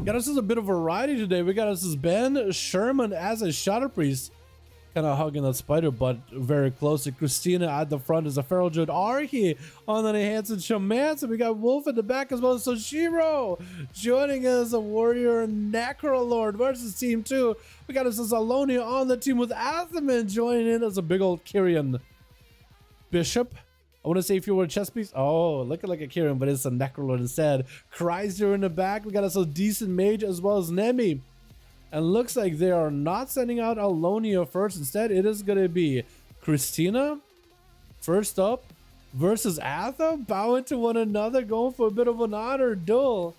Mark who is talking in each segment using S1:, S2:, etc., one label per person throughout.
S1: Got us a bit of variety today. We got us this Ben Sherman as a Shadow Priest. Kind of hugging that spider butt very closely. Christina at the front is a Feral Druid. Arhi on the Hanson Shaman. So we got Wolf in the back as well as Soshiro joining us, a Warrior Necrolord versus Team 2. We got us as Alonia on the team with Athaman joining in as a big old Kyrian Bishop. I want to say if you were a chess piece. Oh, looking like a Kyrian, but it's a Necrolord instead. Chrysler in the back. We got us a decent mage as well as Nemi. And looks like they are not sending out Alonia first. Instead, it is going to be Christina first up versus Atha, bowing to one another, going for a bit of an honor duel.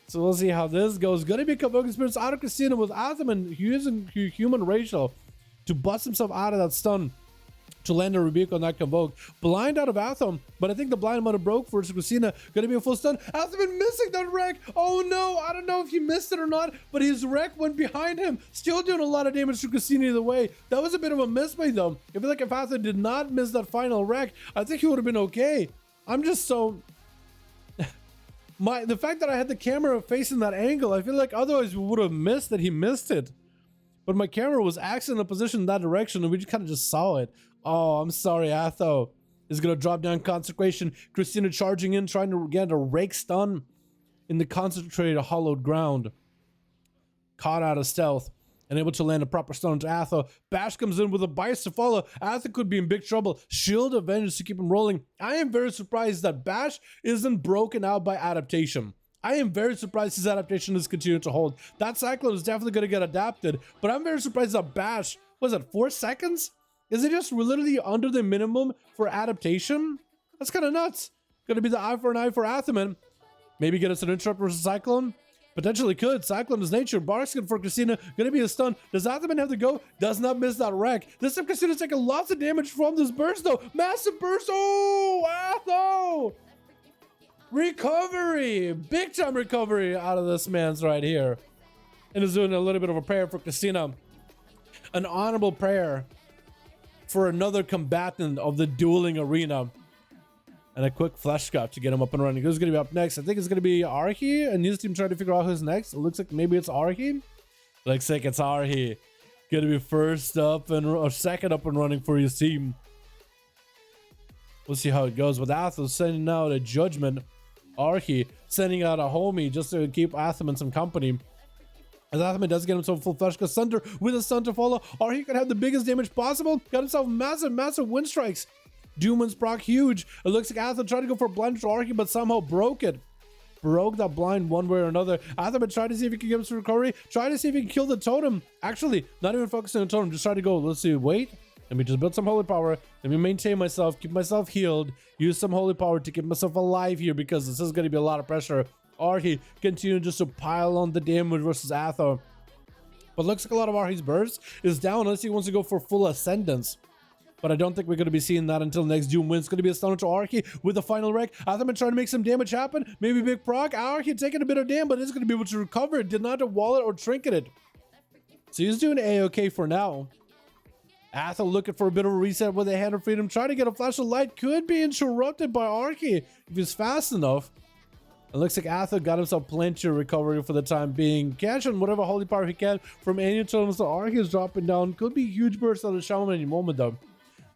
S1: So we'll see how this goes. Going to be Kabuki Spirits out of Christina with Athaman using human racial to bust himself out of that stun to land a rebuke on that Convoke. Blind out of Atham, but I think the blind might have broke for Christina. Gonna be a full stun. Athaman missing that wreck. Oh no, I don't know if he missed it or not, but his wreck went behind him. Still doing a lot of damage to Christina either way. That was a bit of a miss by them. I feel like if Athaman did not miss that final wreck, I think he would have been okay. I'm just so... the fact that I had the camera facing that angle, I feel like otherwise we would have missed that he missed it. But my camera was actually in a position in that direction and we just kind of just saw it. Oh, I'm sorry, Atho is going to drop down Consecration. Christina charging in, trying to get a rake stun in the concentrated hollowed ground. Caught out of stealth and able to land a proper stun into Atho. Bash comes in with a bias to follow. Atho could be in big trouble. Shield of Vengeance to keep him rolling. I am very surprised that Bash isn't broken out by adaptation. I am very surprised his adaptation is continuing to hold. That Cyclone is definitely going to get adapted, but I'm very surprised that Bash, was it 4 seconds? Is it just literally under the minimum for adaptation? That's kind of nuts. Gonna be the eye for an eye for Athaman. Maybe get us an interrupt versus Cyclone? Potentially could. Cyclone is nature. Barskin for Christina. Gonna be a stun. Does Athaman have to go? Does not miss that wreck. This time Christina's taking lots of damage from this burst though. Massive burst. Oh, Atho! Recovery! Big time recovery out of this man's right here. And is doing a little bit of a prayer for Christina. An honorable prayer for another combatant of the dueling arena. And a quick flash scrap to get him up and running. Who's going to be up next? I think it's going to be Arhi, and his team trying to figure out who's next. It looks like maybe it's Arhi. Looks like it's Arhi. Going to be first up or second up and running for his team. We'll see how it goes. With Athos sending out a judgment. Arhi sending out a homie just to keep Athaman some company. As Athaman does get himself full flash because Thunder with a stun to follow. Arhi could have the biggest damage possible. Got himself massive wind strikes. Doomwind's proc huge. It looks like Athaman tried to go for a blind to Arhi, but somehow broke it. Broke that blind one way or another. Athaman tried to see if he could get him some recovery. Tried to see if he can kill the totem. Actually, not even focusing on the totem. Just try to go. Let's see. Wait. Let me just build some holy power. Let me maintain myself. Keep myself healed. Use some holy power to keep myself alive here because this is going to be a lot of pressure. Arhi continuing just to pile on the damage versus Atho. But looks like a lot of Arhi's burst is down unless he wants to go for full ascendance. But I don't think we're going to be seeing that until next Doom win. It's going to be a stun to Arhi with the final wreck. Athaman trying to make some damage happen. Maybe big proc. Arhi taking a bit of damage, but it's going to be able to recover it. Did not have to wall it or trinket it. So he's doing A-okay for now. Atha looking for a bit of a reset with a Hand of Freedom. Trying to get a flash of light. Could be interrupted by Arhi if he's fast enough. It looks like Atha got himself plenty of recovery for the time being. Catching whatever holy power he can from any totems. So Arhi is dropping down. Could be huge burst out of Shaman any moment though.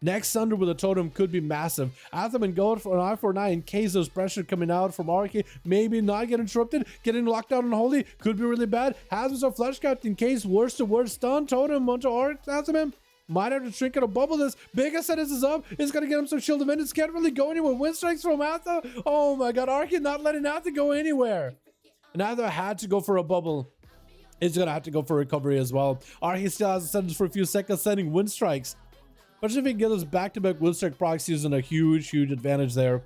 S1: Next Thunder with a totem could be massive. Athaman going for an eye for an eye in case there's pressure coming out from Arhi. Maybe not get interrupted. Getting locked out on Holy could be really bad. Has himself flash cut in case worst to worst. Stun totem onto Athaman. Might have to trinket a bubble this. Big Ascendance is up. It's going to get him some shield of Vengeance. Can't really go anywhere. Wind strikes from Atha. Oh my god. Arhi not letting Atha go anywhere. And Atha had to go for a bubble. He's going to have to go for recovery as well. Arhi still has Ascendance for a few seconds, sending Wind Strikes. Especially if he can get those back-to-back Wind Strike procs using a huge advantage there.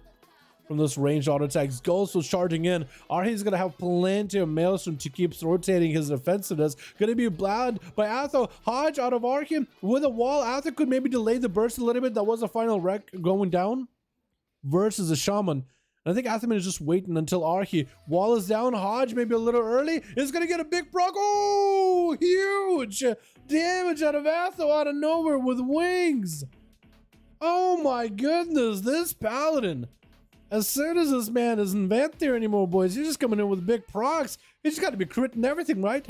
S1: From those ranged auto attacks. Ghost was charging in. Arhi's going to have plenty of Maelstrom to keep rotating his defensiveness. Going to be blinded by Atho. Hodge out of Arhi with a wall. Atho could maybe delay the burst a little bit. That was a final wreck going down. Versus a Shaman. And I think Athaman is just waiting until Arhi. Wall is down. Hodge maybe a little early. Is going to get a big proc. Oh! Huge damage out of Atho out of nowhere with wings. Oh my goodness. This Paladin As soon as this man isn't vent there anymore, boys, you're just coming in with big procs. You just got to be critting everything, right?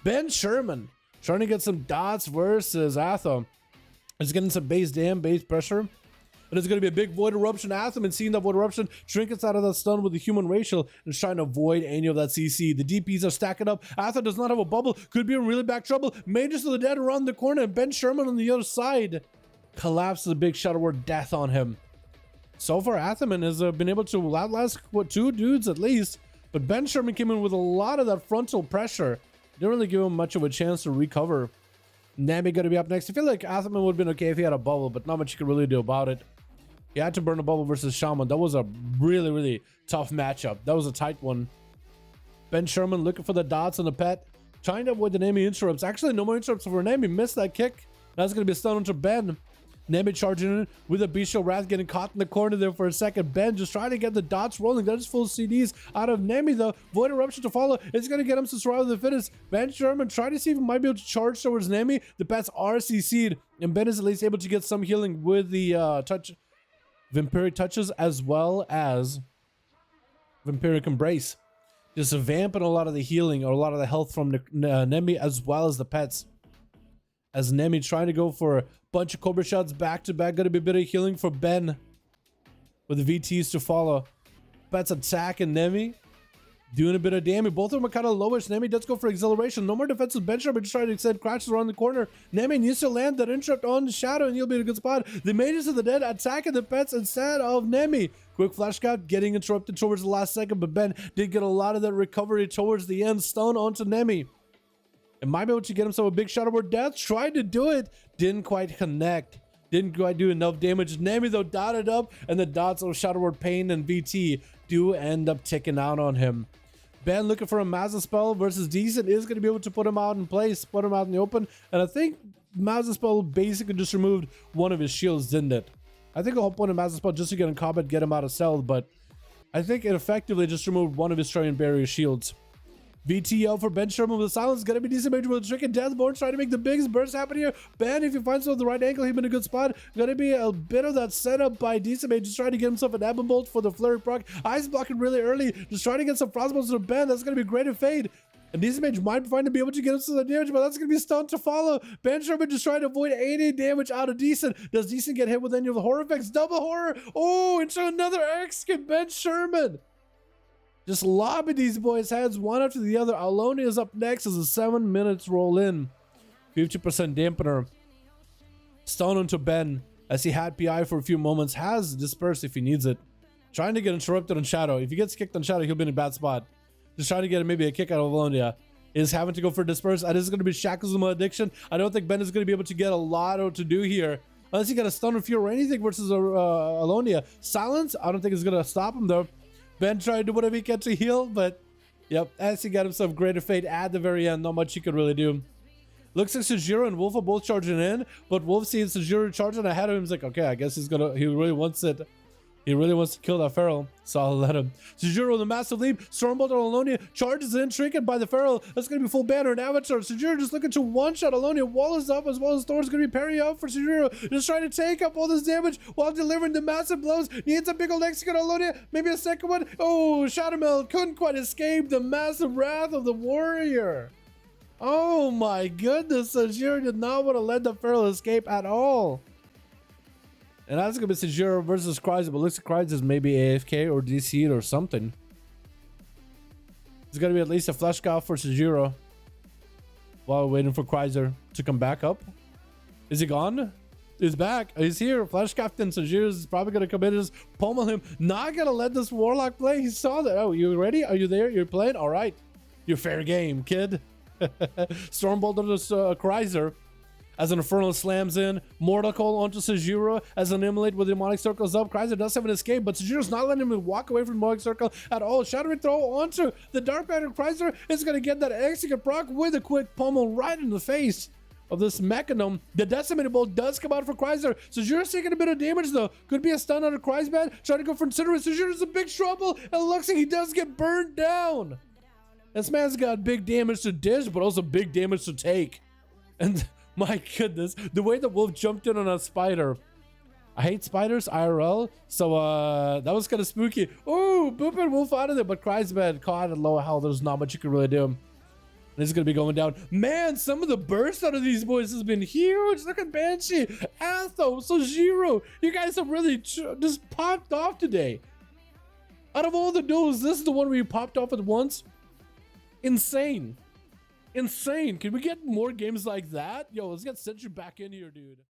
S1: Ben Sherman trying to get some dots versus Atham. He's getting some base dam, base pressure. And it's going to be a big Void Eruption. Atham and seeing that Void Eruption, trinkets out of that stun with the human racial and trying to avoid any of that CC. The DPs are stacking up. Atham does not have a bubble. Could be in really bad trouble. Mages of the Dead around the corner. And Ben Sherman on the other side collapses a big Shadow Word death on him. So far, Athaman has been able to outlast, what, 2 dudes at least. But Ben Sherman came in with a lot of that frontal pressure. Didn't really give him much of a chance to recover. Nami going to be up next. I feel like Athaman would have been okay if he had a bubble, but not much you could really do about it. He had to burn a bubble versus Shaman. That was a really, really tough matchup. That was a tight one. Ben Sherman looking for the dots on the pet. Trying to avoid the Nami interrupts. Actually, no more interrupts for Nami. Missed that kick. That's going to be a stun onto Ben. Nami charging in with a Bestial Wrath, getting caught in the corner there for a second. Ben just trying to get the dots rolling. That's full CDs out of Nami though. Void Eruption to follow. It's going to get him to survive the fittest. Ben Sherman trying to see if he might be able to charge towards Nami. The pets are CC'd, and Ben is at least able to get some healing with the Vampiric touches as well as Vampiric Embrace. Just vamping a lot of the healing or a lot of the health from Nemi as well as the pets. As Nemi trying to go for a bunch of Cobra shots back to back. Gonna be a bit of healing for Ben with the VTs to follow. Pets attacking Nemi. Doing a bit of damage. Both of them are kind of lowish. Nemi does go for acceleration. No more defensive bench, but just trying to extend crashes around the corner. Nemi needs to land that interrupt on the Shadow, and he'll be in a good spot. The Mages of the Dead attacking the pets instead of Nemi. Quick flash cut, getting interrupted towards the last second, but Ben did get a lot of that recovery towards the end. Stun onto Nemi. And might be able to get himself a big Shadow Word death. Tried to do it. Didn't quite connect. Didn't quite do enough damage. Nemi, though, dotted up, and the dots of Shadow Word Pain and VT do end up ticking out on him. Ben looking for a Mazza spell versus Decent is going to be able to put him out in place, put him out in the open. And I think Mazza spell basically just removed one of his shields, didn't it? I think the whole point of Mazza spell just to get in combat, get him out of cell, but I think it effectively just removed one of his Train Barrier shields. VTL for Ben Sherman with the silence. Gonna be decent major with a trick and Deathborn trying to make the biggest burst happen here. Ben, if he finds himself the right angle, he's in a good spot. Gonna be a bit of that setup by Decent Mage, just trying to get himself an Ebon Bolt for the flurry proc. Ice blocking really early, just trying to get some Frostbolts to Ben. That's gonna be great and fade. And Decent Mage might find to be able to get him some damage, but that's gonna be stunned to follow. Ben Sherman just trying to avoid any damage out of Decent. Does Decent get hit with any of the horror effects? Double horror! Oh, into another X skip Ben Sherman! Just lobbing these boys' heads one after the other. Alonia is up next as the 7 minutes roll in. 50% dampener. Stun onto Ben as he had PI for a few moments. Has dispersed if he needs it. Trying to get interrupted on Shadow. If he gets kicked on Shadow, he'll be in a bad spot. Just trying to get maybe a kick out of Alonia. Is having to go for disperse. And this is going to be Shackles of Malediction. I don't think Ben is going to be able to get a lot to do here. Unless he got a stun or fear or anything versus Alonia. Silence, I don't think it's going to stop him though. Ben tried to do whatever he can to heal, but yep, as he got himself greater fate at the very end, not much he could really do. Looks like Sejiro and Wolf are both charging in, but Wolf sees Sejiro charging ahead of him. He's like, okay, I guess he really wants it. He really wants to kill that Feral, so I'll let him. Sejiro with a massive leap. Stormbolt on Alonia charges in, trinket by the Feral. That's going to be full banner and Avatar. Sejiro just looking to one-shot Alonia. Wall is up as well as Thor's going to be parry out for Sejiro. Just trying to take up all this damage while delivering the massive blows. Needs a big old execute on Alonia. Maybe a second one. Oh, Shadowmeld couldn't quite escape the massive wrath of the warrior. Oh my goodness. Sejiro did not want to let the Feral escape at all. And that's going to be Sejiro versus Kryza, but looks like Kryza is maybe AFK or DC'd or something. There's going to be at least a flash cow for Sejiro while we're waiting for Kryza to come back up. Is he gone? He's back. He's here. Flash Captain Sejiro is probably going to come in and just pummel him. Not going to let this Warlock play. He saw that. Oh, you ready? Are you there? You're playing? All right. You're fair game, kid. Stormbolt on this Kryza. As an Infernal slams in, Mortal Coil onto Sejiro as an Immolate with the Demonic Circles up. Kryza does have an escape, but Sejiro's not letting him walk away from the Demonic Circle at all. Shattering throw onto the Dark Banner. Kryza is going to get that execute proc with a quick pummel right in the face of this Mechanom. The Decimated Bolt does come out for Kryza. Sejiro's taking a bit of damage though. Could be a stun out of Kryza. Trying to go for Incinerate. Sejiro's in big trouble, and it looks like he does get burned down. This man's got big damage to dish, but also big damage to take. And my goodness, the way the Wolf jumped in on a spider I hate spiders IRL, so that was kind of spooky. Oh, Boop and Wolf out of there, but Cry's caught at low health. There's not much you can really do. And it's gonna be going down. Man, some of the bursts out of these boys has been huge. Look at Banshee, Athos, Sojiro. You guys have really just popped off today. Out of all the duels, this is the one where you popped off at once. Insane. Insane. Can we get more games like that? Yo, let's get Sentry back in here, dude.